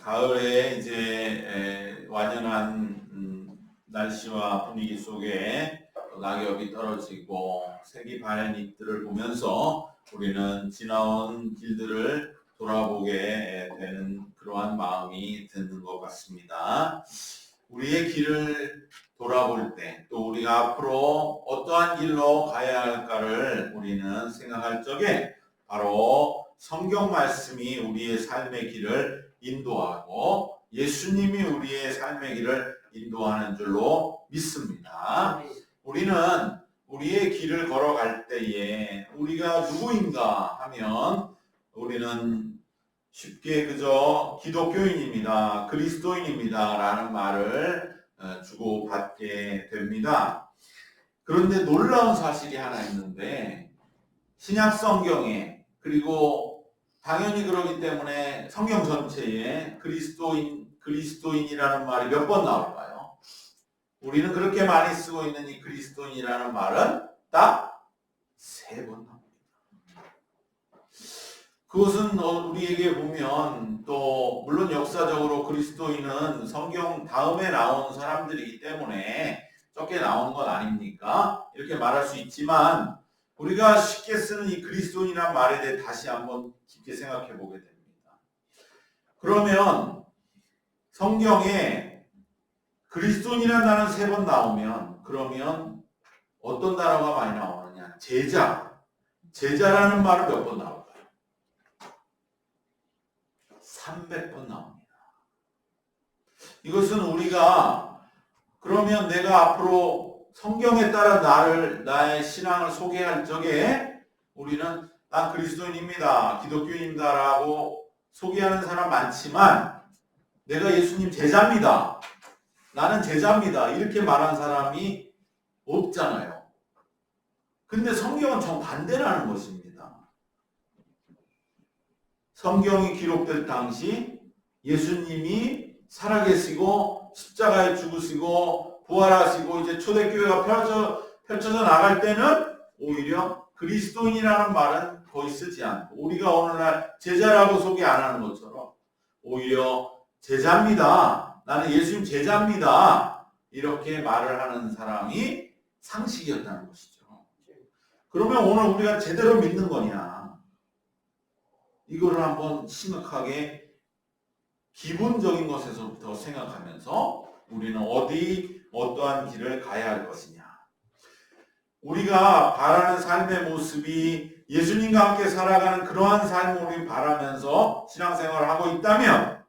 가을에 이제 완연한 날씨와 분위기 속에 낙엽이 떨어지고 색이 바랜 잎들을 보면서 우리는 지나온 길들을 돌아보게 되는 그러한 마음이 드는 것 같습니다. 우리의 길을 돌아볼 때 또 우리가 앞으로 어떠한 길로 가야 할까를 우리는 생각할 적에 바로 성경 말씀이 우리의 삶의 길을 인도하고 예수님이 우리의 삶의 길을 인도하는 줄로 믿습니다. 우리는 우리의 길을 걸어갈 때에 우리가 누구인가 하면 우리는 쉽게 그저 기독교인입니다, 그리스도인입니다 라는 말을 주고받게 됩니다. 그런데 놀라운 사실이 하나 있는데 신약 성경에 그리고 당연히 그러기 때문에 성경 전체에 그리스도인이라는 말이 몇 번 나올까요? 우리는 그렇게 많이 쓰고 있는 이 그리스도인이라는 말은 딱 3번 나옵니다. 그것은 우리에게 보면 또 물론 역사적으로 그리스도인은 성경 다음에 나온 사람들이기 때문에 적게 나오는 건 아닙니까? 이렇게 말할 수 있지만 우리가 쉽게 쓰는 이 그리스도인이라는 말에 대해 다시 한번 깊게 생각해 보게 됩니다. 그러면 성경에 그리스도인이라는 단어는 3번 나오면 그러면 어떤 단어가 많이 나오느냐? 제자라는 말은 몇 번 나올까요? 300번 나옵니다. 이것은 우리가 그러면 내가 앞으로 성경에 따라 나의 신앙을 소개할 적에 우리는 난 그리스도인입니다, 기독교인입니다 라고 소개하는 사람 많지만 내가 예수님 제자입니다, 나는 제자입니다 이렇게 말하는 사람이 없잖아요. 근데 성경은 정반대라는 것입니다. 성경이 기록될 당시 예수님이 살아계시고 십자가에 죽으시고 부활하시고 이제 초대교회가 펼쳐져 나갈 때는 오히려 그리스도인이라는 말은 거의 쓰지 않고 우리가 오늘날 제자라고 소개 안 하는 것처럼 오히려 제자입니다, 나는 예수님 제자입니다 이렇게 말을 하는 사람이 상식이었다는 것이죠. 그러면 오늘 우리가 제대로 믿는 거냐? 이거를 한번 심각하게 기본적인 것에서부터 생각하면서 우리는 어떠한 길을 가야 할 것이냐. 우리가 바라는 삶의 모습이 예수님과 함께 살아가는 그러한 삶을 우리 바라면서 신앙생활을 하고 있다면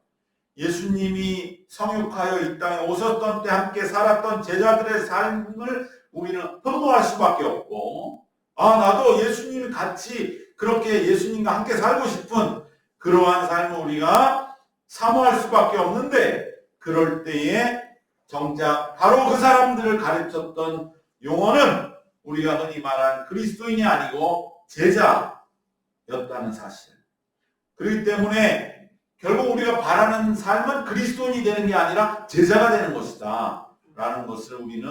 예수님이 성육하여 이 땅에 오셨던 때 함께 살았던 제자들의 삶을 우리는 흠모할 수밖에 없고 나도 예수님이 같이 그렇게 예수님과 함께 살고 싶은 그러한 삶을 우리가 사모할 수밖에 없는데 그럴 때에 정작 바로 그 사람들을 가르쳤던 용어는 우리가 흔히 말하는 그리스도인이 아니고 제자였다는 사실. 그렇기 때문에 결국 우리가 바라는 삶은 그리스도인이 되는 게 아니라 제자가 되는 것이다 라는 것을 우리는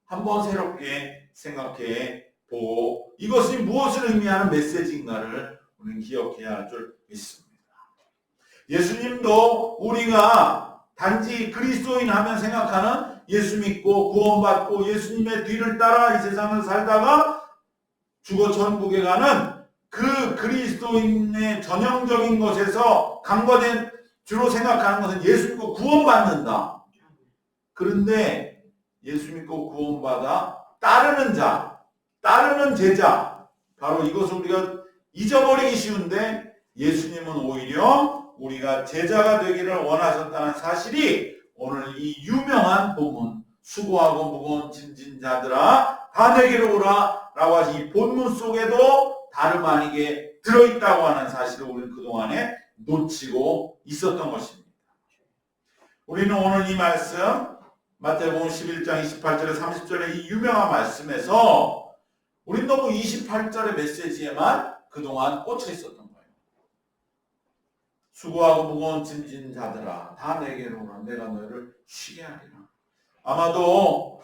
한번 새롭게 생각해 보고 이것이 무엇을 의미하는 메시지인가를 우리는 기억해야 할 줄 믿습니다. 예수님도 우리가 단지 그리스도인 하면 생각하는 예수 믿고 구원받고 예수님의 뒤를 따라 이 세상을 살다가 죽어 천국에 가는 그 그리스도인의 전형적인 것에서 간과된 주로 생각하는 것은 예수 믿고 구원받는다. 그런데 예수 믿고 구원받아 따르는 자, 따르는 제자, 바로 이것을 우리가 잊어버리기 쉬운데 예수님은 오히려 우리가 제자가 되기를 원하셨다는 사실이 오늘 이 유명한 본문 수고하고 무거운 짐진 자들아 다 내게로 오라 라고 하신 이 본문 속에도 다름 아니게 들어있다고 하는 사실을 우리는 그동안에 놓치고 있었던 것입니다. 우리는 오늘 이 말씀 마태복음 11장 28절에 30절의 이 유명한 말씀에서 우린 너무 28절의 메시지에만 그동안 꽂혀 있었던 거예요. 수고하고 무거운 짐진 자들아 다 내게로 오라 내가 너희를 쉬게 하리라. 아마도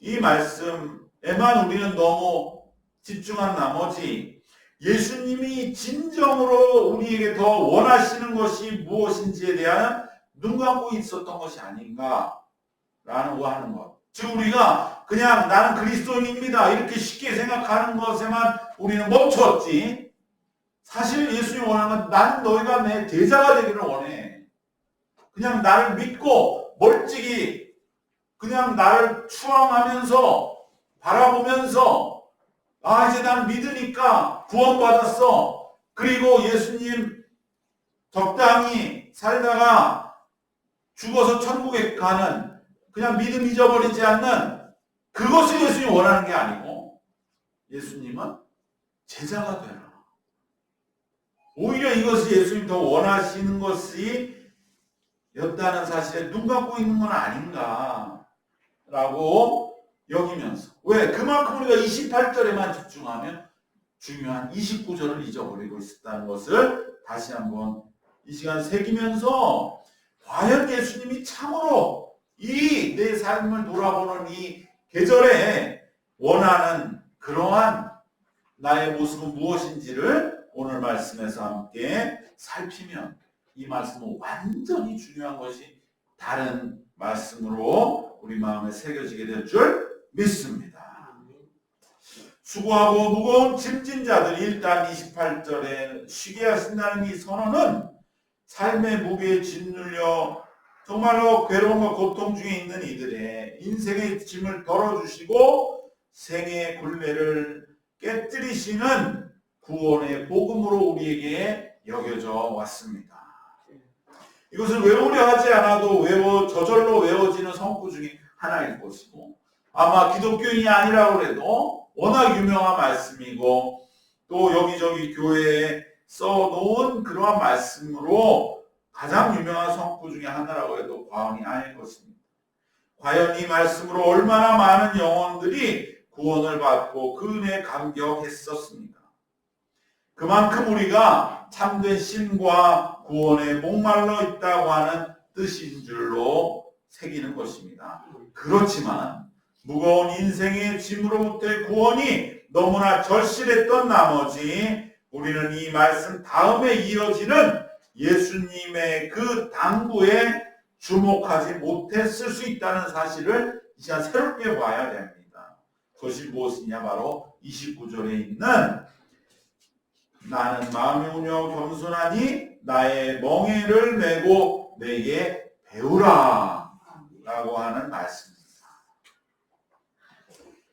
이 말씀에만 우리는 너무 집중한 나머지 예수님이 진정으로 우리에게 더 원하시는 것이 무엇인지에 대한 눈 감고 있었던 것이 아닌가라는 하는 것. 즉 우리가 그냥 나는 그리스도인입니다 이렇게 쉽게 생각하는 것에만 우리는 멈췄지. 사실 예수님이 원하는 건 난 너희가 내 제자가 되기를 원해. 그냥 나를 믿고 멀찍이 그냥 나를 추앙하면서 바라보면서 아 이제 난 믿으니까 구원받았어. 그리고 예수님 적당히 살다가 죽어서 천국에 가는 그냥 믿음 잊어버리지 않는 그것을 예수님이 원하는 게 아니고 예수님은 제자가 되라. 오히려 이것을 예수님이 더 원하시는 것이 였다는 사실에 눈 감고 있는 건 아닌가라고 여기면서 왜? 그만큼 우리가 28절에만 집중하면 중요한 29절을 잊어버리고 있었다는 것을 다시 한번 이 시간 새기면서 과연 예수님이 참으로 이 내 삶을 돌아보는 이 계절에 원하는 그러한 나의 모습은 무엇인지를 오늘 말씀에서 함께 살피면 이 말씀은 완전히 중요한 것이 다른 말씀으로 우리 마음에 새겨지게 될 줄 믿습니다. 수고하고 무거운 짐진 자들이 일단 28절에 쉬게 하신다는 이 선언은 삶의 무게에 짓눌려 정말로 괴로움과 고통 중에 있는 이들의 인생의 짐을 덜어주시고 생의 굴레를 깨뜨리시는 구원의 복음으로 우리에게 여겨져 왔습니다. 이것을 외우려 하지 않아도 저절로 외워지는 성구 중에 하나일 것이고 아마 기독교인이 아니라고 해도 워낙 유명한 말씀이고 또 여기저기 교회에 써놓은 그러한 말씀으로 가장 유명한 성구 중에 하나라고 해도 과언이 아닐 것입니다. 과연 이 말씀으로 얼마나 많은 영혼들이 구원을 받고 그 은혜에 감격했었습니까? 그만큼 우리가 참된 신과 구원에 목말라 있다고 하는 뜻인 줄로 새기는 것입니다. 그렇지만 무거운 인생의 짐으로부터의 구원이 너무나 절실했던 나머지 우리는 이 말씀 다음에 이어지는 예수님의 그 당부에 주목하지 못했을 수 있다는 사실을 이 시간 새롭게 봐야 됩니다. 그것이 무엇이냐? 바로 29절에 있는 나는 마음이 온유하고 겸손하니 나의 멍에를 메고 내게 배우라 라고 하는 말씀입니다.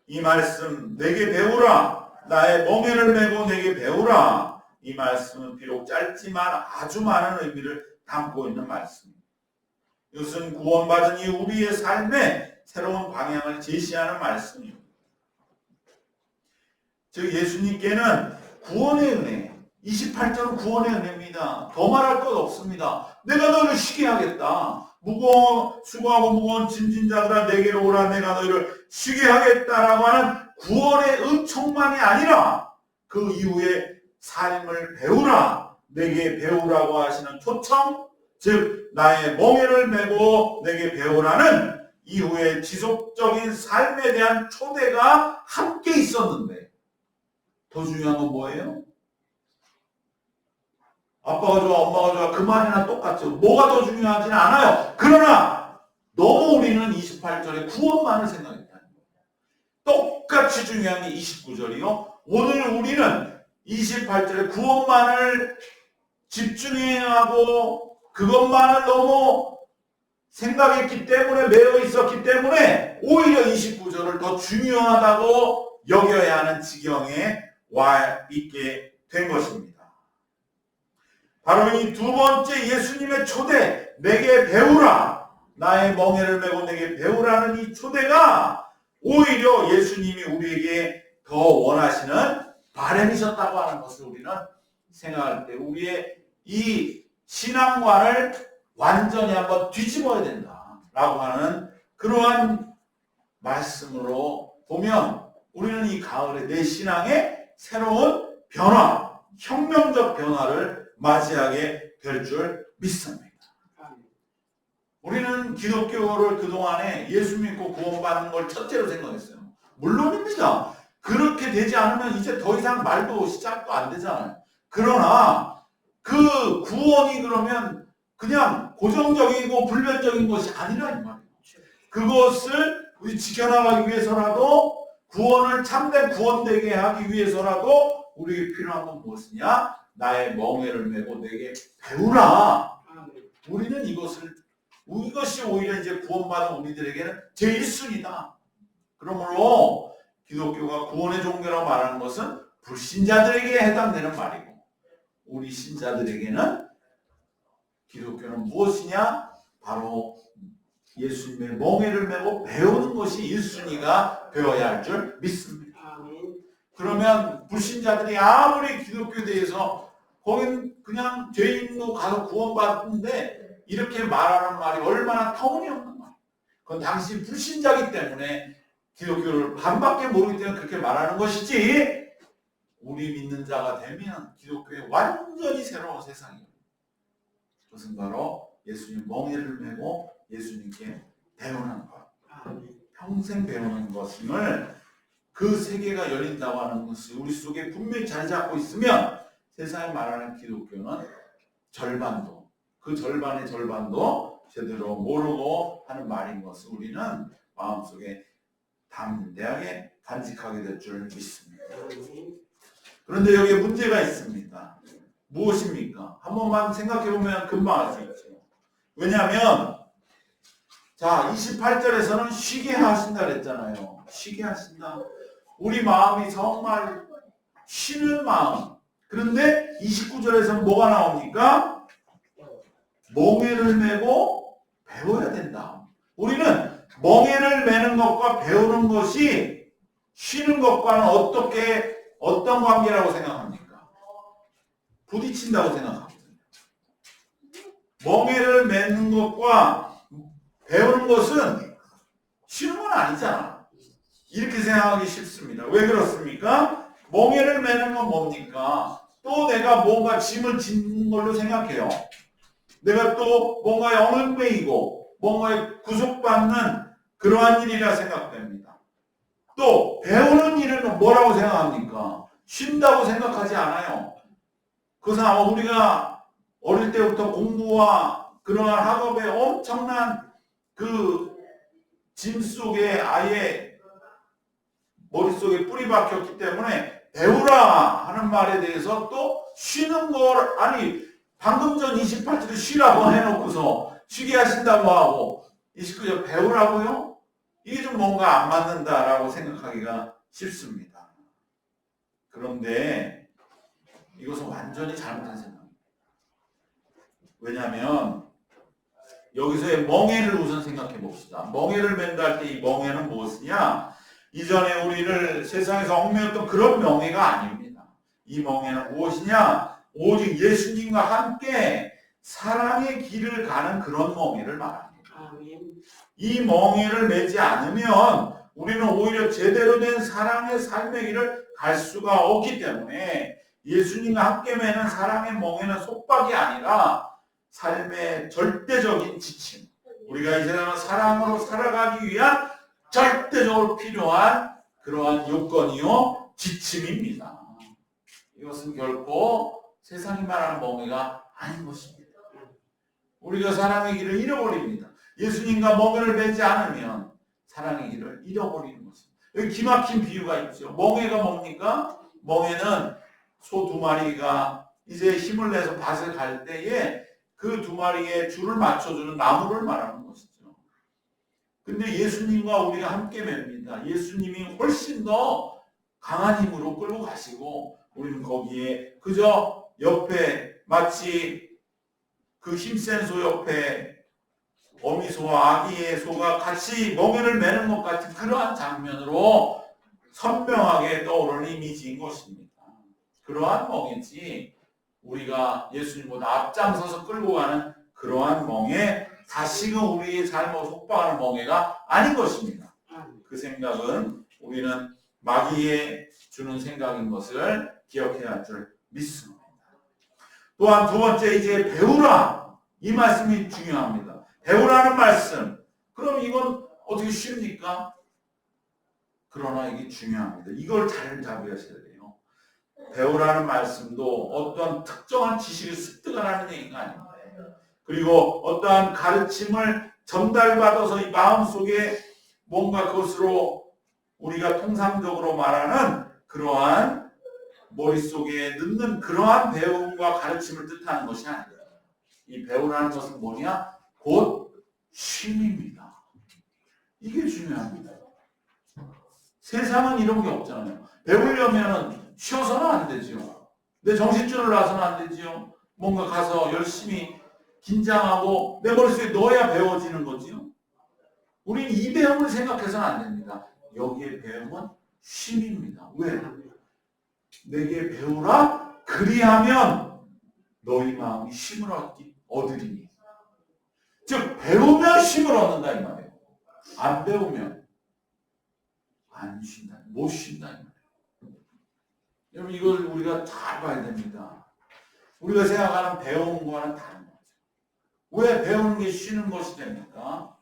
이 말씀 내게 배우라, 나의 멍에를 메고 내게 배우라, 이 말씀은 비록 짧지만 아주 많은 의미를 담고 있는 말씀입니다. 이것은 구원받은 이후 우리의 삶에 새로운 방향을 제시하는 말씀입니다. 즉 예수님께는 구원의 은혜, 28절은 구원의 은혜입니다. 더 말할 것 없습니다. 내가 너를 쉬게 하겠다. 수고하고 무거운 짐진 자들아 내게로 오라, 내가 너희를 쉬게 하겠다라고 하는 구원의 은총만이 아니라 그 이후에 삶을 배우라, 내게 배우라고 하시는 초청, 즉 나의 멍에를 메고 내게 배우라는 이후에 지속적인 삶에 대한 초대가 함께 있었는데 더 중요한 건 뭐예요? 아빠가 좋아, 엄마가 좋아, 그 말이나 똑같죠. 뭐가 더 중요하지는 않아요. 그러나 너무 우리는 28절에 구원만을 생각했다는 거예요. 똑같이 중요한 게 29절이요. 오늘 우리는 28절에 구원만을 집중해야 하고 그것만을 너무 생각했기 때문에 매여 있었기 때문에 오히려 29절을 더 중요하다고 여겨야 하는 지경에 와 있게 된 것입니다. 바로 이 두 번째 예수님의 초대, 내게 배우라, 나의 멍에를 메고 내게 배우라는 이 초대가 오히려 예수님이 우리에게 더 원하시는 바람이셨다고 하는 것을 우리는 생각할 때 우리의 이 신앙관을 완전히 한번 뒤집어야 된다라고 하는 그러한 말씀으로 보면 우리는 이 가을에 내 신앙의 새로운 변화, 혁명적 변화를 맞이하게 될 줄 믿습니다. 우리는 기독교를 그동안에 예수 믿고 구원받는 걸 첫째로 생각했어요. 물론입니다. 그렇게 되지 않으면 이제 더 이상 말도 시작도 안 되잖아요. 그러나 그 구원이 그러면 그냥 고정적이고 불변적인 것이 아니라 이 말이에요. 그것을 우리 지켜나가기 위해서라도 구원을 참된 구원되게 하기 위해서라도 우리에게 필요한 건 무엇이냐? 나의 멍에를 메고 내게 배우라. 우리는 이것이 오히려 이제 구원받은 우리들에게는 제일 1순위다. 그러므로 기독교가 구원의 종교라고 말하는 것은 불신자들에게 해당되는 말이고, 우리 신자들에게는 기독교는 무엇이냐? 바로 예수님의 멍에를 메고 배우는 것이 1순위가 되어야 할 줄 믿습니다. 그러면 불신자들이 아무리 기독교에 대해서 거긴 그냥 죄인도 가서 구원받는데 이렇게 말하는 말이 얼마나 터무니없는 말이에요. 그건 당시 불신자이기 때문에 기독교를 반밖에 모르기 때문에 그렇게 말하는 것이지, 우리 믿는 자가 되면 기독교의 완전히 새로운 세상이에요. 그것은 바로 예수님 멍에를 메고 예수님께 배우는 것, 평생 배우는 것임을, 그 세계가 열린다고 하는 것이 우리 속에 분명히 자리 잡고 있으면 세상에 말하는 기독교는 절반도, 그 절반의 절반도 제대로 모르고 하는 말인 것을 우리는 마음속에 담대하게 간직하게 될 줄 믿습니다. 그런데 여기에 문제가 있습니다. 무엇입니까? 한 번만 생각해 보면 금방 알 수 있죠. 왜냐하면 자, 28절에서는 쉬게 하신다 그랬잖아요. 쉬게 하신다. 우리 마음이 정말 쉬는 마음. 그런데 29절에서는 뭐가 나옵니까? 멍에를 메고 배워야 된다. 우리는 멍에를 메는 것과 배우는 것이 쉬는 것과는 어떤 관계라고 생각합니까? 부딪힌다고 생각합니다. 멍에를 메는 것과 배우는 것은 쉬는 건 아니잖아. 이렇게 생각하기 쉽습니다. 왜 그렇습니까? 멍에를 메는 건 뭡니까? 또 내가 뭔가 짐을 짓는 걸로 생각해요. 내가 또 뭔가 영을 빼이고 뭔가에 구속받는 그러한 일이라 생각됩니다. 또 배우는 일은 뭐라고 생각합니까? 쉰다고 생각하지 않아요. 그것은 아마 우리가 어릴 때부터 공부와 그러한 학업에 엄청난 그 짐 속에 아예 머릿속에 뿌리 박혔기 때문에 배우라 하는 말에 대해서 또 쉬는 걸, 아니 방금 전 28절에 쉬라고 해놓고서 쉬게 하신다고 하고 29절 배우라고요? 이게 좀 뭔가 안 맞는다라고 생각하기가 쉽습니다. 그런데 이것은 완전히 잘못된 생각입니다. 왜냐하면 여기서의 멍에를 우선 생각해 봅시다. 멍에를 맨다 할 때 이 멍에는 무엇이냐? 이전에 우리를 세상에서 얽매였던 그런 멍에가 아닙니다. 이 멍에는 무엇이냐? 오직 예수님과 함께 사랑의 길을 가는 그런 멍에를 말합니다. 이 멍에를 매지 않으면 우리는 오히려 제대로 된 사랑의 삶의 길을 갈 수가 없기 때문에 예수님과 함께 매는 사랑의 멍에는 속박이 아니라 삶의 절대적인 지침, 우리가 이 세상을 사랑으로 살아가기 위한 절대적으로 필요한 그러한 요건이요 지침입니다. 이것은 결코 세상이 말하는 멍에가 아닌 것입니다. 우리가 사랑의 길을 잃어버립니다. 예수님과 멍에를 매지 않으면 사랑의 길을 잃어버리는 것입니다. 여기 기막힌 비유가 있죠. 멍에가 뭡니까? 멍에는 소 2마리가 이제 힘을 내서 밭을 갈 때에 그 2마리에 줄을 맞춰주는 나무를 말하는 것이죠. 근데 예수님과 우리가 함께 맵니다. 예수님이 훨씬 더 강한 힘으로 끌고 가시고 우리는 거기에 그저 옆에 마치 그 힘센 소 옆에 어미소와 아기의 소가 같이 멍에를 매는 것 같은 그러한 장면으로 선명하게 떠오르는 이미지인 것입니다. 그러한 멍에지 우리가 예수님보다 앞장서서 끌고 가는 그러한 멍에, 다시금 우리의 삶을 속박하는 멍에가 아닌 것입니다. 그 생각은 우리는 마귀에 주는 생각인 것을 기억해야 할 줄 믿습니다. 또한 두 번째, 이제 배우라, 이 말씀이 중요합니다. 배우라는 말씀, 그럼 이건 어떻게 쉽니까? 그러나 이게 중요합니다. 이걸 잘 잡으셔야 돼요. 배우라는 말씀도 어떠한 특정한 지식을 습득하라는 얘기가 아닙니다. 그리고 어떠한 가르침을 전달받아서 이 마음속에 뭔가 그것으로 우리가 통상적으로 말하는 그러한 머릿속에 넣는 그러한 배움과 가르침을 뜻하는 것이 아니에요. 이 배우라는 것은 뭐냐? 곧 쉼입니다. 이게 중요합니다. 세상은 이런 게 없잖아요. 배우려면 쉬어서는 안 되죠. 내 정신줄을 놔서는 안 되죠. 뭔가 가서 열심히 긴장하고 내 머릿속에 넣어야 배워지는 거지요. 우리는 이 배움을 생각해서는 안 됩니다. 여기에 배움은 쉼입니다. 왜? 내게 배우라 그리하면 너희 마음이 쉼을 얻으리니. 즉 배우면 쉼을 얻는다 이 말이에요. 안 배우면 안 쉰다. 못 쉰다 이 말이에요. 여러분 이걸 우리가 잘 봐야 됩니다. 우리가 생각하는 배움과는 다른 거죠. 왜 배우는 게 쉬는 것이 됩니까?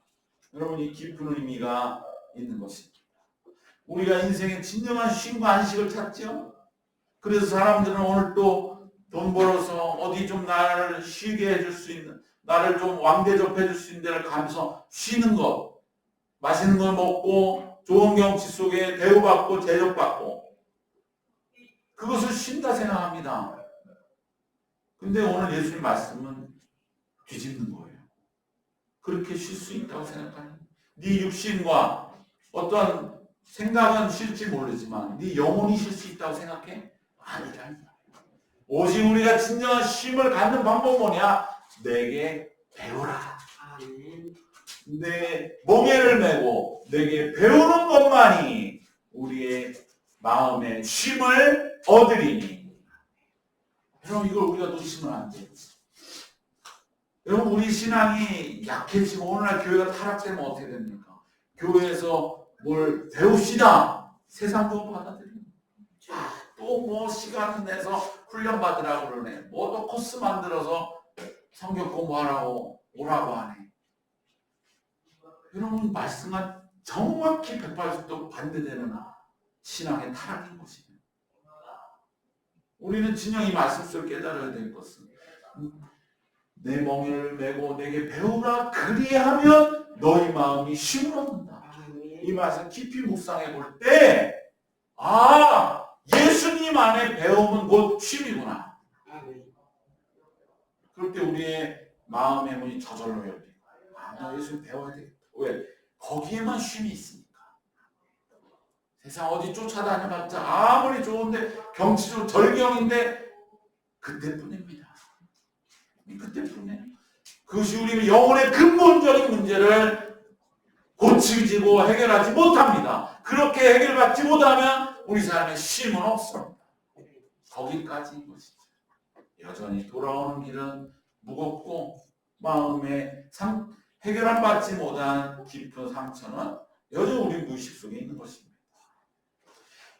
여러분 이 깊은 의미가 있는 것입니다. 우리가 인생의 진정한 쉼과 안식을 찾죠. 그래서 사람들은 오늘 또 돈 벌어서 어디 좀 나를 쉬게 해줄 수 있는, 나를 좀 왕대접해 줄 수 있는 데를 가면서 쉬는 것, 맛있는 걸 먹고 좋은 경치 속에 대우받고 제접받고 그것을 쉰다 생각합니다. 근데 오늘 예수님 말씀은 뒤집는 거예요. 그렇게 쉴 수 있다고 생각하는 네 육신과 어떤 생각은 쉴지 모르지만 네 영혼이 쉴 수 있다고 생각해? 아니라. 오직 우리가 진정한 쉼을 갖는 방법은 뭐냐? 내게 배우라. 내 멍에를 메고 내게 배우는 것만이 우리의 마음의 쉼을 얻으리니. 여러분 이걸 우리가 놓치면 안 돼요. 여러분 우리 신앙이 약해지고 오늘날 교회가 타락되면 어떻게 됩니까? 교회에서 뭘 배웁시다. 세상도 받아들입니다. 또 뭐 시간 내서 훈련 받으라고 그러네. 뭐 또 코스 만들어서 성경 공부하라고 오라고 하네. 여러분 말씀과 정확히 180도 반대되는 신앙의 타락인 것입니다. 우리는 진정 이 말씀 속을 깨달아야 될 것은 내 멍에를 메고 내게 배우라 그리하면 너희 마음이 쉼을 얻는다. 이 말씀 깊이 묵상해 볼 때 예수님 안에 배움은 곧 쉼이구나. 그럴 때 우리의 마음의 문이 저절로 열리고 나 예수님 배워야 되겠다. 왜? 거기에만 쉼이 있으니까. 세상 어디 쫓아다녀봤자 아무리 좋은데 경치도 절경인데 그때뿐입니다. 그때뿐이에요. 그것이 우리 영혼의 근본적인 문제를 고치고 해결하지 못합니다. 그렇게 해결받지 못하면 우리 삶에 쉼은 없습니다. 거기까지인 것이죠. 여전히 돌아오는 길은 무겁고 마음에 해결을 받지 못한 깊은 상처는 여전히 우리 무의식 속에 있는 것입니다.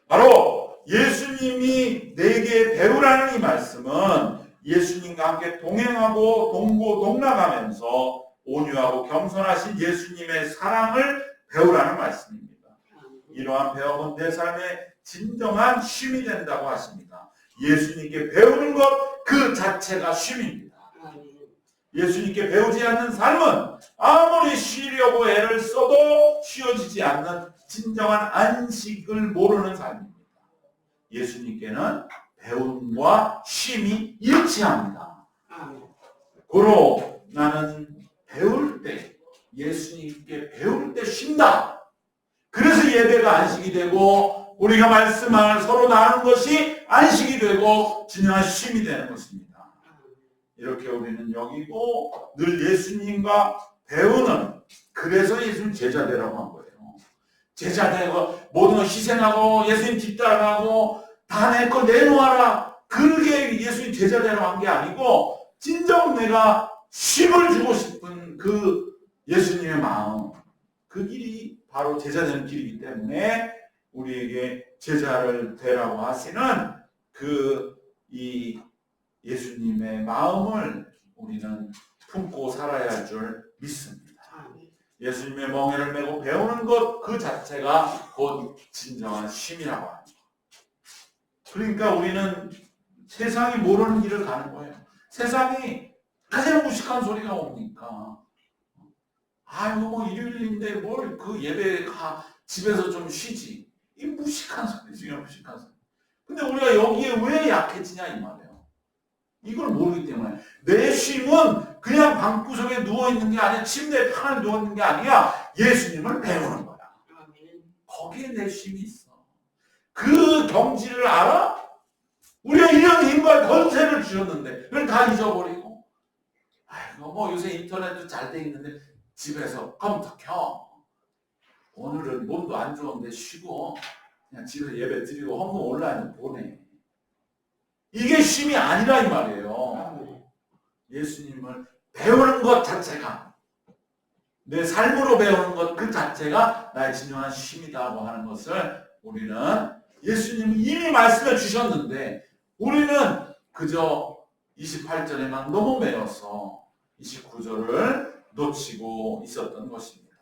바로 예수님이 내게 배우라는 이 말씀은 예수님과 함께 동행하고 동고동락하면서 온유하고 겸손하신 예수님의 사랑을 배우라는 말씀입니다. 이러한 배움은 내 삶의 진정한 쉼이 된다고 하십니다. 예수님께 배우는 것 그 자체가 쉼입니다. 예수님께 배우지 않는 삶은 아무리 쉬려고 애를 써도 쉬어지지 않는 진정한 안식을 모르는 삶입니다. 예수님께는 배움과 쉼이 일치합니다. 고로 나는 배울 때 예수님께 배울 때 쉰다. 그래서 예배가 안식이 되고 우리가 말씀을 서로 나누는 것이 안식이 되고 진정한 쉼이 되는 것입니다. 이렇게 우리는 여기고 늘 예수님과 배우는, 그래서 예수님 제자 되라고 한 거예요. 제자 되고 모든 걸 희생하고 예수님 뒤따라가고 다 내 거 내놓아라. 그게 예수님 제자 되라고 한 게 아니고 진정 내가 쉼을 주고 싶은 그 예수님의 마음, 그 길이 바로 제자 되는 길이기 때문에 우리에게 제자를 되라고 하시는 이 예수님의 마음을 우리는 품고 살아야 할 줄 믿습니다. 예수님의 멍에를 메고 배우는 것 그 자체가 곧 진정한 쉼이라고 합니다. 그러니까 우리는 세상이 모르는 길을 가는 거예요. 세상이 가장 무식한 소리가 옵니까? 아이고 뭐 일요일인데 뭘 그 예배 가 집에서 좀 쉬지. 이 무식한 소리지, 무식한 소리. 근데 우리가 여기에 왜 약해지냐 이 말이에요. 이걸 모르기 때문에. 내 쉼은 그냥 방구석에 누워있는 게 아니야. 침대에 편안히 누워있는 게 아니야. 예수님을 배우는 거야. 거기에 내 쉼이 있어. 그 경지를 알아? 우리가 이런 힘과 권세를 주셨는데 그걸 다 잊어버리고, 아이고 뭐 요새 인터넷도 잘 돼 있는데 집에서 컴퓨터 켜. 오늘은 몸도 안 좋은데 쉬고 그냥 집에서 예배 드리고 헌금 온라인으로 보내. 이게 쉼이 아니라 이 말이에요. 예수님을 배우는 것 자체가, 내 삶으로 배우는 것 그 자체가 나의 진정한 쉼이라고 하는 것을 우리는 예수님이 이미 말씀해 주셨는데 우리는 그저 28절에만 너무 매여서 29절을 놓치고 있었던 것입니다.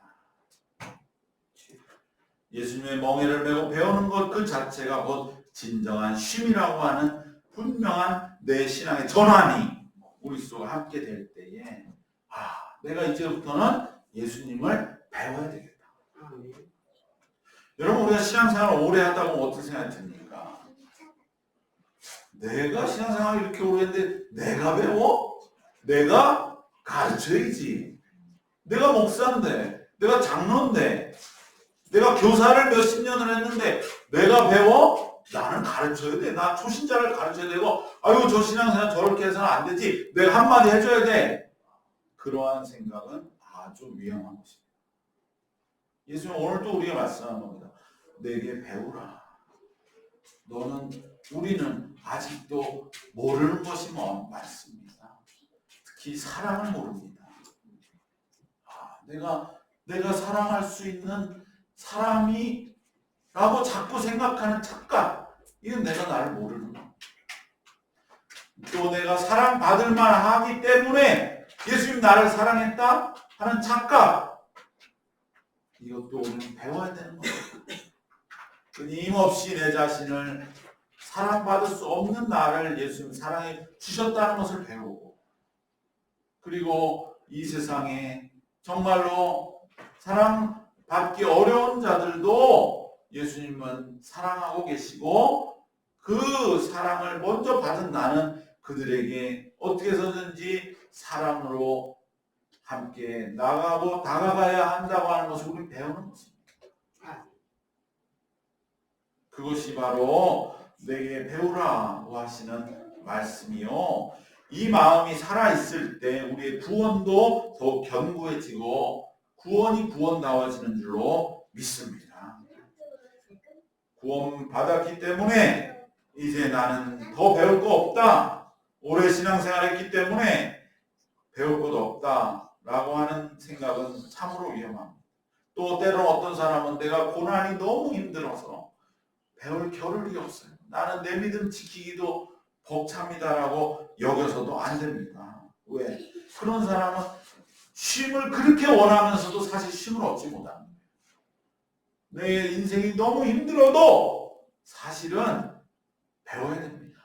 예수님의 멍에를 메고 배우는 것 그 자체가 곧 진정한 쉼이라고 하는 분명한 내 신앙의 전환이 우리 속에 함께 될 때에, 내가 이제부터는 예수님을 배워야 되겠다. 여러분, 우리가 신앙생활을 오래 하다 보면 어떤 생각이 듭니까? 내가 신앙생활을 이렇게 오래 했는데 내가 배워? 내가 가르쳐야지. 내가 목사인데, 내가 장로인데, 내가 교사를 몇십 년을 했는데 내가 배워? 나는 가르쳐야 돼. 나 초신자를 가르쳐야 되고, 아이고 저 신앙생활 저렇게 해서는 안 되지. 내가 한마디 해줘야 돼. 그러한 생각은 아주 위험한 것입니다. 예수님은 오늘도 우리에게 말씀하는 겁니다. 내게 배우라. 우리는 아직도 모르는 것이 많습니다. 특히 사랑을 모릅니다. 내가 사랑할 수 있는 사람이라고 자꾸 생각하는 착각, 이건 내가 나를 모르는 거. 또 내가 사랑받을 만하기 때문에 예수님 나를 사랑했다 하는 착각, 이것도 우리는 배워야 되는 거예요. 끊임없이 내 자신을 사랑받을 수 없는 나를 예수님 사랑해 주셨다는 것을 배우고, 그리고 이 세상에 정말로 사랑받기 어려운 자들도 예수님은 사랑하고 계시고, 그 사랑을 먼저 받은 나는 그들에게 어떻게 해서든지 사랑으로 함께 나가고 다가가야 한다고 하는 것을 우리 배우는 것입니다. 그것이 바로 내게 배우라고 하시는 말씀이요. 이 마음이 살아있을 때 우리의 구원도 더 견고해지고 구원이 구원다워지는 줄로 믿습니다. 구원 받았기 때문에 이제 나는 더 배울 거 없다. 오래 신앙생활했기 때문에 배울 것도 없다. 라고 하는 생각은 참으로 위험합니다. 또 때로는 어떤 사람은 내가 고난이 너무 힘들어서 배울 겨를이 없어요. 나는 내 믿음 지키기도 벅찹니다라고 여겨서도 안 됩니다. 왜? 그런 사람은 쉼을 그렇게 원하면서도 사실 쉼을 얻지 못합니다. 내 인생이 너무 힘들어도 사실은 배워야 됩니다.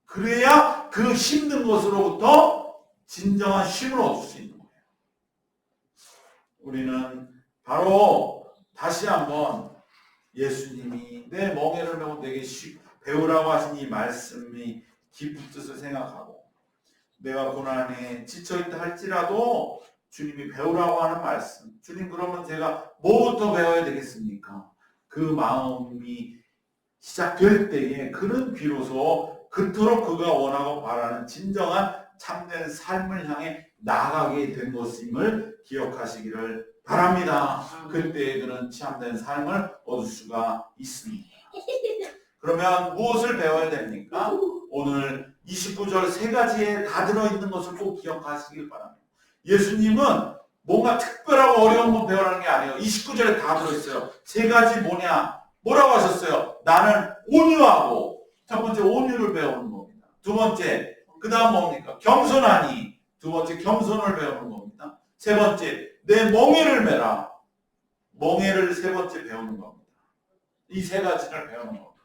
그래야 그 힘든 것으로부터 진정한 쉼을 얻을 수 있는 거예요. 우리는 바로 다시 한번 예수님이 내 멍에를 메고 내게 배우라고 하신 이 말씀이 깊은 뜻을 생각하고, 내가 고난에 지쳐있다 할지라도 주님이 배우라고 하는 말씀, 주님 그러면 제가 뭐부터 배워야 되겠습니까? 그 마음이 시작될 때에 그는 비로소 그토록 그가 원하고 바라는 진정한 참된 삶을 향해 나아가게 된 것임을 기억하시기를 바랍니다. 그때 그는 참된 삶을 얻을 수가 있습니다. 그러면 무엇을 배워야 됩니까? 오늘 29절 세 가지에 다 들어있는 것을 꼭 기억하시길 바랍니다. 예수님은 뭔가 특별하고 어려운 거 배우라는 게 아니에요. 29절에 다 들어있어요. 세 가지 뭐냐? 뭐라고 하셨어요? 나는 온유하고, 첫 번째 온유를 배우는 겁니다. 두 번째, 그 다음 뭡니까? 겸손하니, 두 번째 겸손을 배우는 겁니다. 세 번째, 내 멍에를 메라. 멍에를 세 번째 배우는 겁니다. 이 세 가지를 배우는 겁니다.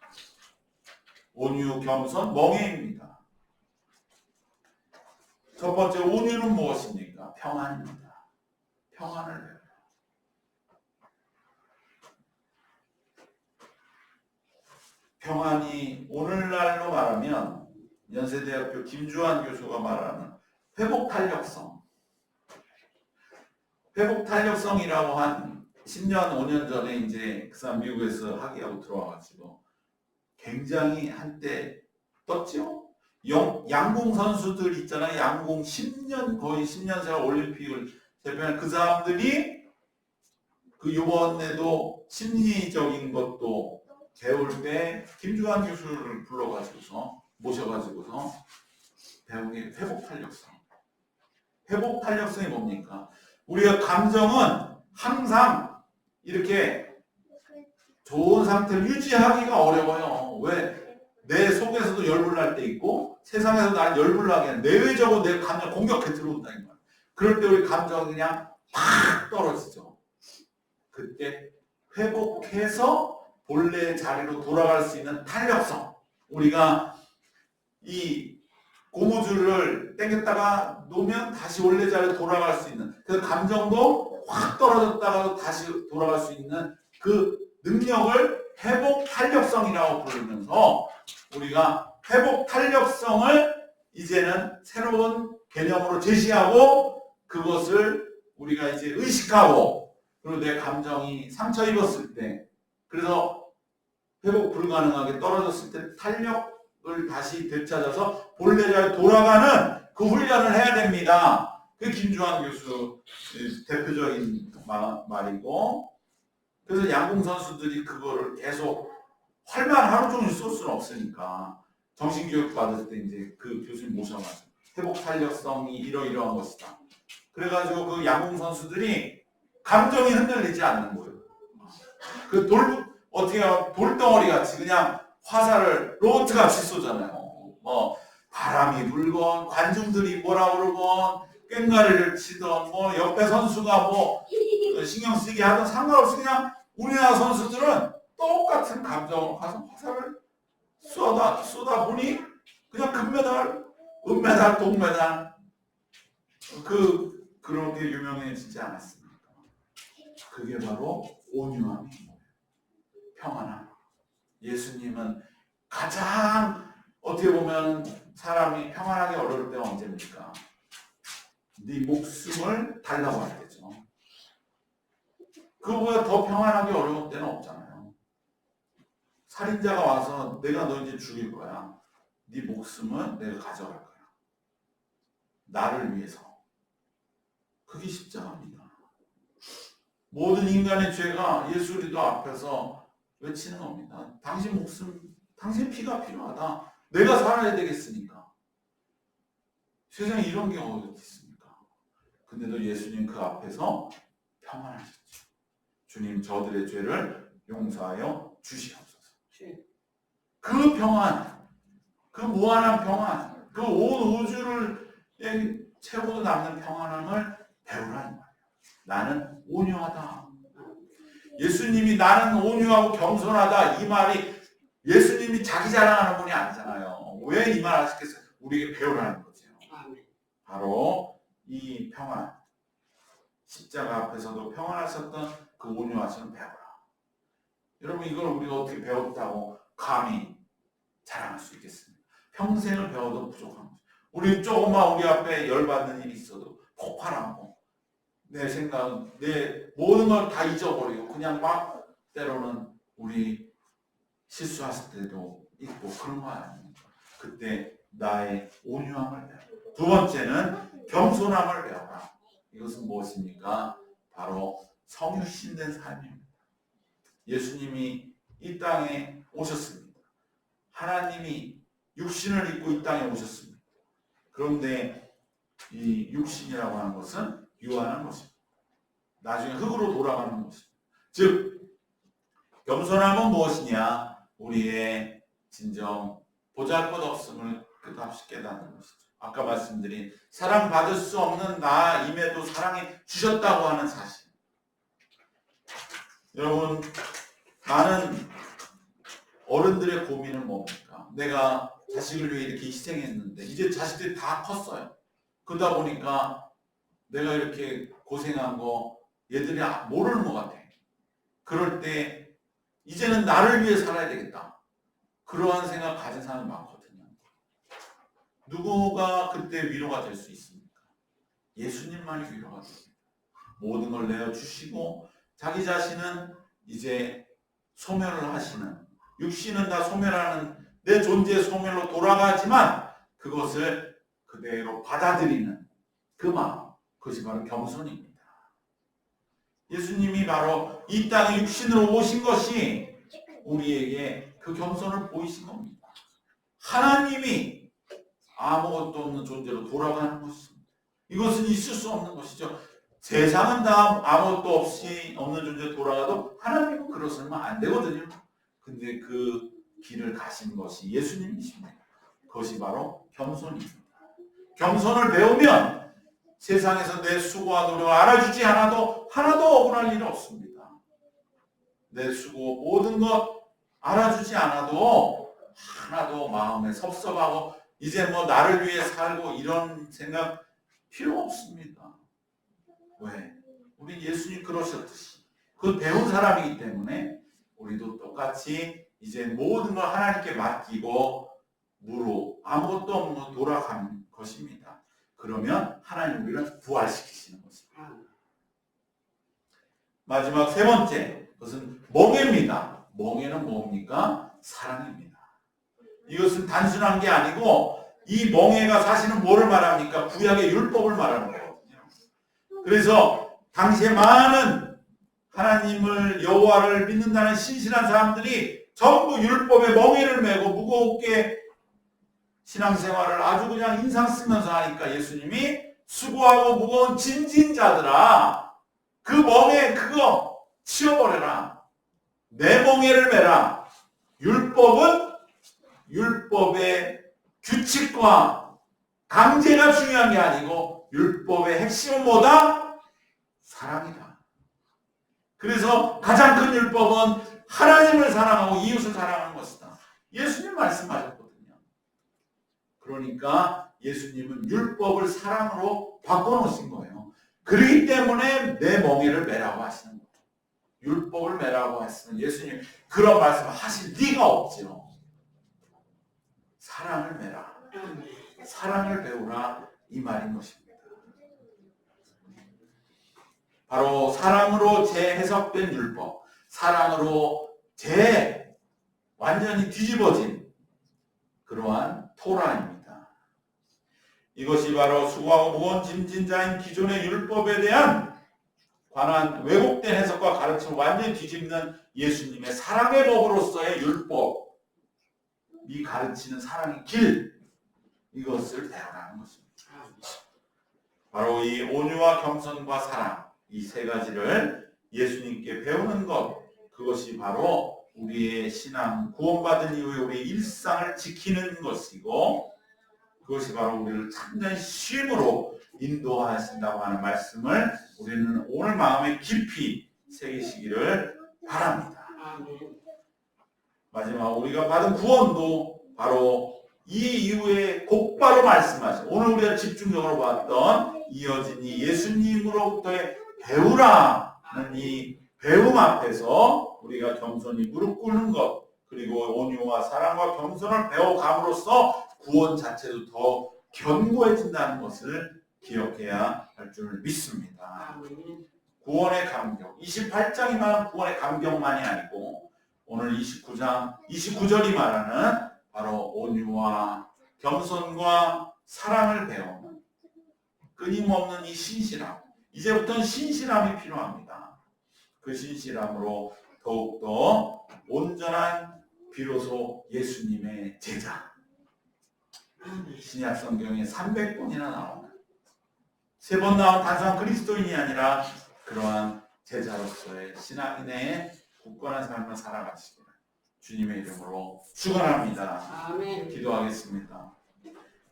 온유, 겸손, 멍에입니다. 첫 번째, 온유는 무엇입니까? 평안입니다. 평안을 배워요. 평안이 오늘날로 말하면 연세대학교 김주환 교수가 말하는 회복탄력성. 회복탄력성이라고 한 10년, 5년 전에 이제 그 사람 미국에서 학위하고 들어와가지고 굉장히 한때 떴죠. 양궁 선수들 있잖아요. 양궁 10년, 거의 10년간 올림픽을 대표한 그 사람들이 그 요번에도 심리적인 것도 배울 때 김주환 교수를 불러가지고서 모셔가지고서 배운 게 회복탄력성. 회복탄력성이 뭡니까? 우리가 감정은 항상 이렇게 좋은 상태를 유지하기가 어려워요. 왜? 내 속에서도 열불날 때 있고 세상에서 날 열불나게 하는 내외적으로 내 감정 공격해 들어온다는 거예요. 그럴 때 우리 감정이 그냥 팍 떨어지죠. 그때 회복해서 본래 자리로 돌아갈 수 있는 탄력성. 우리가 이 고무줄을 당겼다가 놓으면 다시 원래 자리로 돌아갈 수 있는, 그 감정도 확 떨어졌다가도 다시 돌아갈 수 있는 그 능력을 회복 탄력성이라고 부르면서 우리가 회복 탄력성을 이제는 새로운 개념으로 제시하고 그것을 우리가 이제 의식하고, 그리고 내 감정이 상처 입었을 때, 그래서 회복 불가능하게 떨어졌을 때 탄력을 다시 되찾아서 본래 자리에 돌아가는 그 훈련을 해야 됩니다. 그 김주환 교수 대표적인 말이고, 그래서 양궁 선수들이 그거를 계속 활만 하루 종일 쏠 수는 없으니까 정신교육 받을 때 이제 그 교수님 모셔가지고 회복 탄력성이 이러이러한 것이다. 그래가지고 그 양궁 선수들이 감정이 흔들리지 않는 거예요. 그 어떻게 하면 돌덩어리 같이 그냥 화살을 로봇 같이 쏘잖아요. 뭐 바람이 불건 관중들이 뭐라 그러건 꽹과리를 치던 뭐 옆에 선수가 뭐 신경 쓰게 하던 상관없이 그냥 우리나라 선수들은 똑같은 감정으로 가서 화살을 쏘다 보니 그냥 금메달, 은메달, 동메달 그렇게 유명해지지 않았습니까? 그게 바로 온유함이에요. 평안함. 예수님은 가장 어떻게 보면 사람이 평안하게 어려울 때가 언제입니까? 네 목숨을 달라고 할 때죠. 그거보다 더 평안하게 어려운 때는 없잖아요. 살인자가 와서 내가 너 이제 죽일 거야. 네 목숨은 내가 가져갈 거야. 나를 위해서. 그게 십자가입니다. 모든 인간의 죄가 예수 그리스도 앞에서 외치는 겁니다. 당신 목숨, 당신 피가 필요하다. 내가 살아야 되겠으니까. 세상에 이런 게 어디 있습니까? 근데도 예수님 그 앞에서 평안하셨죠. 주님, 저들의 죄를 용서하여 주시옵소서. 그 평안, 그 무한한 평안, 그 온 우주를 채우고 남는 평안함을 배우라는 말이에요. 나는 온유하다. 예수님이 나는 온유하고 겸손하다, 이 말이 예수님이 자기 자랑하는 분이 아니잖아요. 왜 이 말 하시겠어요? 우리에게 배우라는 거죠. 바로 이 평안, 십자가 앞에서도 평안하셨던 그 온유하시는 배우라. 여러분, 이걸 우리가 어떻게 배웠다고 감히 자랑할 수 있겠습니까? 평생을 배워도 부족한 거죠. 우리 조금만 우리 앞에 열받는 일이 있어도 폭발하고 내 생각, 내 모든 걸 다 잊어버리고 그냥 막 때로는 우리 실수했을 때도 있고 그런 거 아닙니까? 그때 나의 온유함을 배워. 두 번째는 겸손함을 배워라. 이것은 무엇입니까? 바로 성육신된 삶입니다. 예수님이 이 땅에 오셨습니다. 하나님이 육신을 입고 이 땅에 오셨습니다. 그런데 이 육신이라고 하는 것은 유한한 것입니다. 나중에 흙으로 돌아가는 것입니다. 즉 겸손함은 무엇이냐? 우리의 진정 보잘것없음을 끝없이 깨닫는 것이죠. 아까 말씀드린 사랑받을 수 없는 나임에도 사랑해 주셨다고 하는 사실. 여러분, 많은 어른들의 고민은 뭡니까? 내가 자식을 위해 이렇게 희생했는데 이제 자식들이 다 컸어요. 그러다 보니까 내가 이렇게 고생한 거 얘들이 모르는 것 같아. 그럴 때 이제는 나를 위해 살아야 되겠다. 그러한 생각 가진 사람이 많거든요. 누구가 그때 위로가 될 수 있습니까? 예수님만이 위로가 됩니다. 모든 걸 내어주시고 자기 자신은 이제 소멸을 하시는, 육신은 다 소멸하는 내 존재의 소멸로 돌아가지만 그것을 그대로 받아들이는 그 마음, 그것이 바로 겸손입니다. 예수님이 바로 이 땅에 육신으로 오신 것이 우리에게 그 겸손을 보이신 겁니다. 하나님이 아무것도 없는 존재로 돌아가는 것입니다. 이것은 있을 수 없는 것이죠. 세상은 다 아무것도 없이 없는 존재로 돌아가도 하나님은 그러시면 안 되거든요. 근데 그 길을 가신 것이 예수님이십니다. 그것이 바로 겸손입니다. 겸손을 배우면 세상에서 내 수고와 노력을 알아주지 않아도 하나도 억울할 일은 없습니다. 내 수고 모든 것 알아주지 않아도 하나도 마음에 섭섭하고 이제 뭐 나를 위해 살고 이런 생각 필요 없습니다. 왜? 우리 예수님 그러셨듯이 그 배운 사람이기 때문에 우리도 똑같이 이제 모든 걸 하나님께 맡기고 무로 아무것도 없는 돌아가는 것입니다. 그러면 하나님 우리를 부활시키시는 것입니다. 마지막 세 번째, 그것은 멍에입니다. 멍에는 뭡니까? 사랑입니다. 이것은 단순한 게 아니고 이 멍에가 사실은 뭐를 말합니까? 구약의 율법을 말하는 거거든요. 그래서 당시에 많은 하나님을 여호와를 믿는다는 신실한 사람들이 전부 율법의 멍에를 메고 무겁게 신앙생활을 아주 그냥 인상 쓰면서 하니까 예수님이 수고하고 무거운 짐진 자들아 그 멍에 그거 치워버려라. 내 멍에를 메라. 율법의 규칙과 강제가 중요한 게 아니고 율법의 핵심은 뭐다? 사랑이다. 그래서 가장 큰 율법은 하나님을 사랑하고 이웃을 사랑하는 것이다. 예수님 말씀하셨거든요. 그러니까 예수님은 율법을 사랑으로 바꿔놓으신 거예요. 그렇기 때문에 내 멍에를 메라고 하시는 거예요. 율법을 메라고 했으면 예수님 그런 말씀 하실 리가 없죠. 사랑을 메라. 사랑을 배우라 이 말인 것입니다. 바로 사랑으로 재해석된 율법, 사랑으로 완전히 뒤집어진 그러한 토라입니다. 이것이 바로 수고하고 무거운 짐진 자인 기존의 율법에 대한 관한 왜곡된 해석과 가르침을 완전히 뒤집는 예수님의 사랑의 법으로서의 율법이 가르치는 사랑의 길, 이것을 배워가는 것입니다. 바로 이 온유와 겸손과 사랑, 이 세 가지를 예수님께 배우는 것, 그것이 바로 우리의 신앙, 구원받은 이후에 우리의 일상을 지키는 것이고 그것이 바로 우리를 참된 쉼으로 인도하신다고 하는 말씀을 우리는 오늘 마음에 깊이 새기시기를 바랍니다. 마지막 우리가 받은 구원도 바로 이 이후에 곧바로 말씀하신 오늘 우리가 집중적으로 봤던 이어진 이 예수님으로부터의 배우라는 이 배움 앞에서 우리가 겸손히 무릎 꿇는 것 그리고 온유와 사랑과 겸손을 배워감으로써 구원 자체도 더 견고해진다는 것을 기억해야 할 줄 믿습니다. 구원의 감격 28장이 말하는 구원의 감격만이 아니고 오늘 29절이 말하는 바로 온유와 겸손과 사랑을 배우는 끊임없는 이 신실함 이제부터는 신실함이 필요합니다. 그 신실함으로 더욱더 온전한 비로소 예수님의 제자 신약 성경에 300번이나 나옵니다. 3번 나온 단순한 그리스도인이 아니라 그러한 제자로서의 신앙인의 굳건한 삶을 살아가시기를 주님의 이름으로 축원합니다. 아멘. 기도하겠습니다.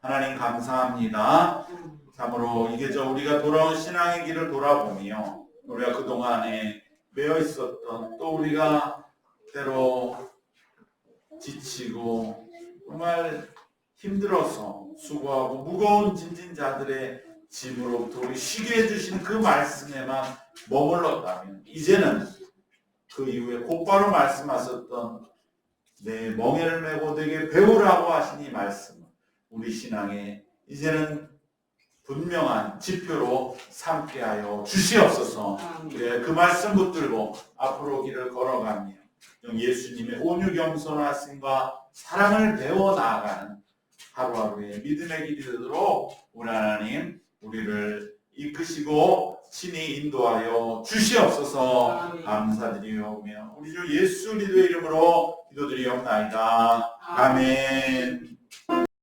하나님 감사합니다. 참으로 이게 우리가 돌아온 신앙의 길을 돌아보며 우리가 그동안에 매여 있었던 또 우리가 때로 지치고 정말 힘들어서 수고하고 무거운 짐진 자들의 짐으로부터 우리 쉬게 해주시는 그 말씀에만 머물렀다면 이제는 그 이후에 곧바로 말씀하셨던 내 멍에를 메고 내게 배우라고 하신 이 말씀은 우리 신앙에 이제는 분명한 지표로 삼게 하여 주시옵소서. 그래 그 말씀 붙들고 앞으로 길을 걸어가며 예수님의 온유 겸손하심과 사랑을 배워 나아가는 하루하루의 믿음의 길이 되도록 우리 하나님 우리를 이끄시고 친히 인도하여 주시옵소서. 감사드리오며 우리 주 예수 그리스도의 이름으로 기도드리옵나이다. 아멘.